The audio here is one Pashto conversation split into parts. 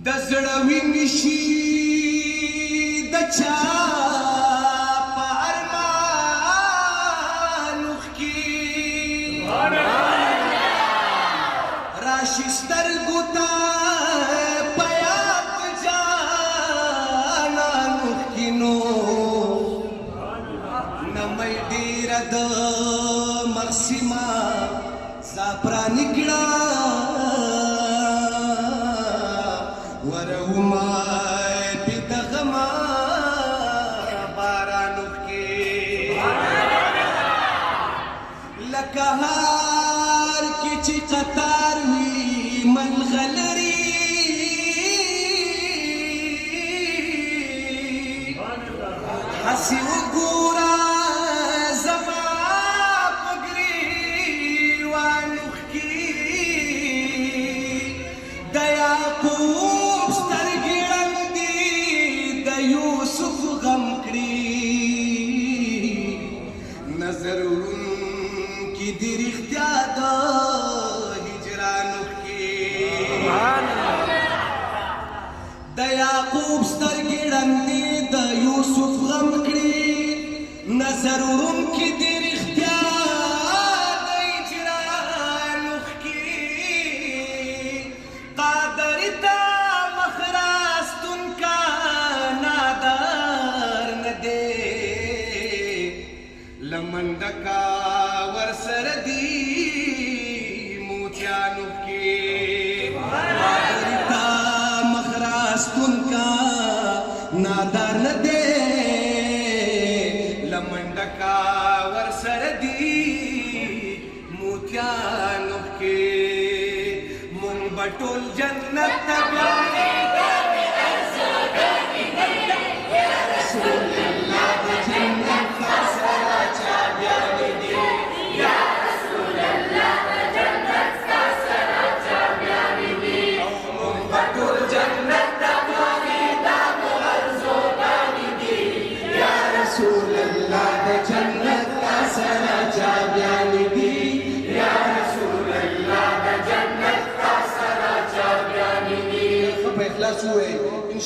د زړه وینې شي د چا په ارمان اوښکي راشي سترګو ته په یاد جانان اوښکي نو نمۍ ډېره د مقسمه زعفراني کړه ورهمای پی دغما باران اوښکي لکه هار کې چې قطار وي ملغلري هسې وګوره زما په ګریوان اوښکي د یعقوب یوسف غم کړي نظر وړونکي دي رښتیا د هجران اوښکي د یعقوب سترګې ړندې د یوسف غم کړي نظر وړونکي دي رښتیا د هجران اوښکي قادر ته لمنډکا ورسره دي موتیان اوښکي قادر ته مخ راستون کا نادار نه دی لمنډکا ورسره دي موتیان اوښکي مونږ به ټول جنت ته بیایو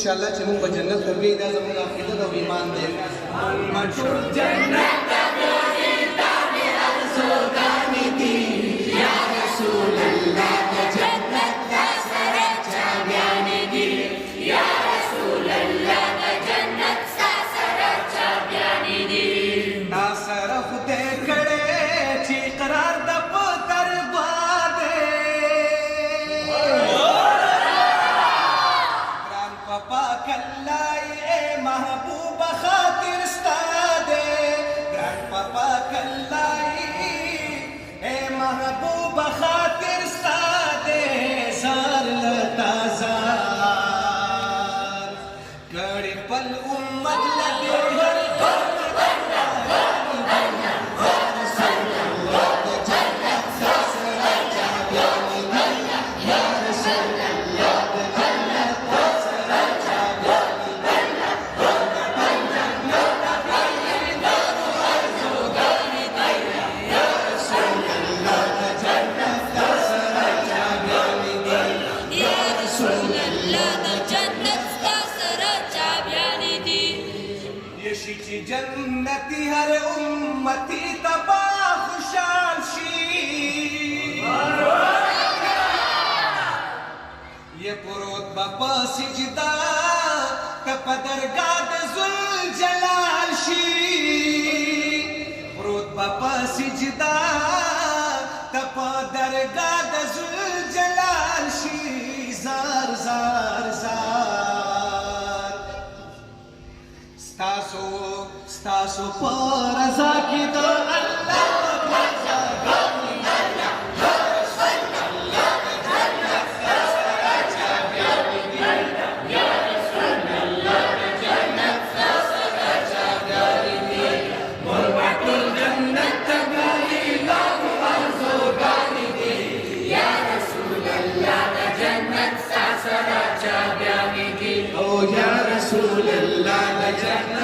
انشاءالله چې موږ به جنت ورګي دا زموږ عقیده او ایمان دی مشهور جنت ته بیایي دا مې ارزوګانې دي یا رسول الله د جنت تا سره چابیانې دي یا رسول الله د جنت تا سره چابیانې دي تا سره خدای کړی چې قرار د په دربار دی پاک الله اے محبوب خاطر ستاده ګران پاک الله اے محبوب خاطر ستاده زار لتا زار کړي پل امت لګي هر جنتی ہر امتی تبا خوشحال شی یہ پروت باپا سجدہ کپ درگاہ ذوالجلال شی پروت باپا سجدہ کپ درگاہ ذوالجلال شی زار زار زار ستاسو پر رضا کی د الله یا رسول اللہ